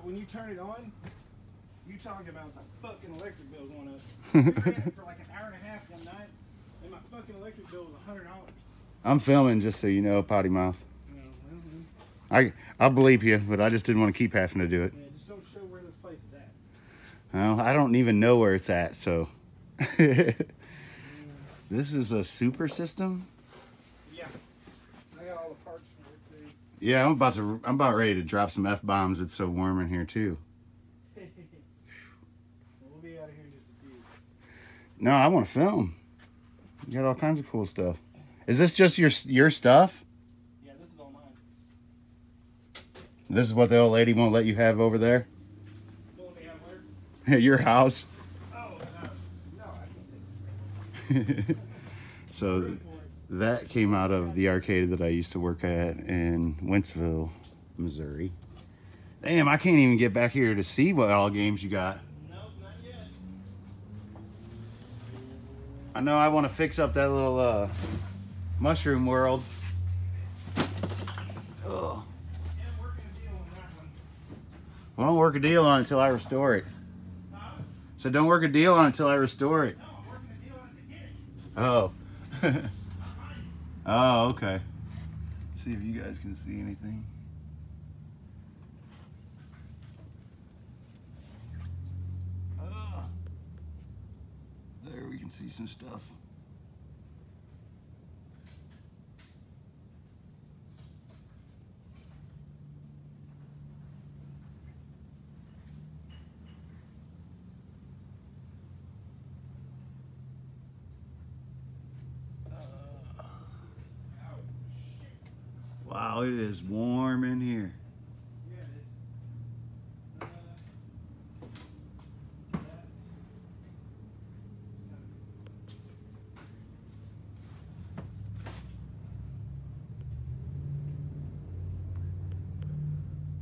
when you turn it on, you talking about the fucking electric bill going up. We ran it for like an hour and a half one night, and my fucking electric bill was $100. I'm filming, just so you know, Potty Mouth. I'll believe you, but I just didn't want to keep having to do it. Yeah, just don't show where this place is at. Well, I don't even know where it's at, so. This is a super system? Yeah. I got all the parts for it, too. Yeah, I'm about ready to drop some F-bombs. It's so warm in here, too. We'll be out of here in just a few. No, I want to film. You got all kinds of cool stuff. Is this just your stuff? Yeah, this is all mine. This is what the old lady won't let you have over there? Won't let me have where? Your house. Oh, no, I can't take it. So that came out of the arcade that I used to work at in Wentzville, Missouri. Damn, I can't even get back here to see what all games you got. Nope, not yet. I know I want to fix up that little mushroom world. Ugh. Yeah, I'm working a deal on that one. Well, don't work a deal on it until I restore it. Huh? So don't work a deal on it until I restore it. No, I'm working a deal on it to get it. Oh. Oh, okay. See if you guys can see anything. There we can see some stuff. Wow, it is warm in here.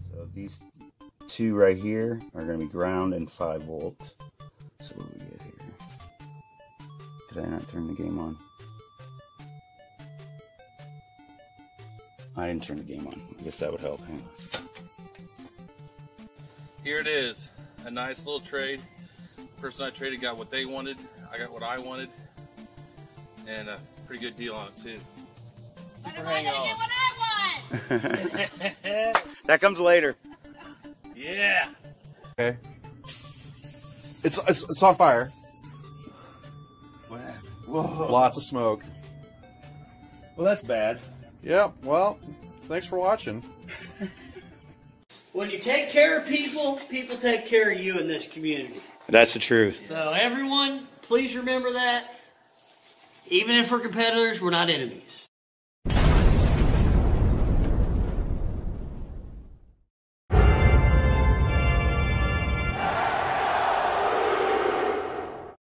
So these two right here are going to be ground and 5 volt. So what do we get here? Did I not turn the game on? I didn't turn the game on. I guess that would help. Hang on. Here it is, a nice little trade. The person I traded got what they wanted, I got what I wanted, and a pretty good deal on it too. Super hang on. What I want. That comes later. Yeah. Okay. It's on fire. Whoa. Lots of smoke. Well, that's bad. Yeah, well, thanks for watching. When you take care of people, people take care of you in this community. That's the truth. So everyone, please remember that. Even if we're competitors, we're not enemies.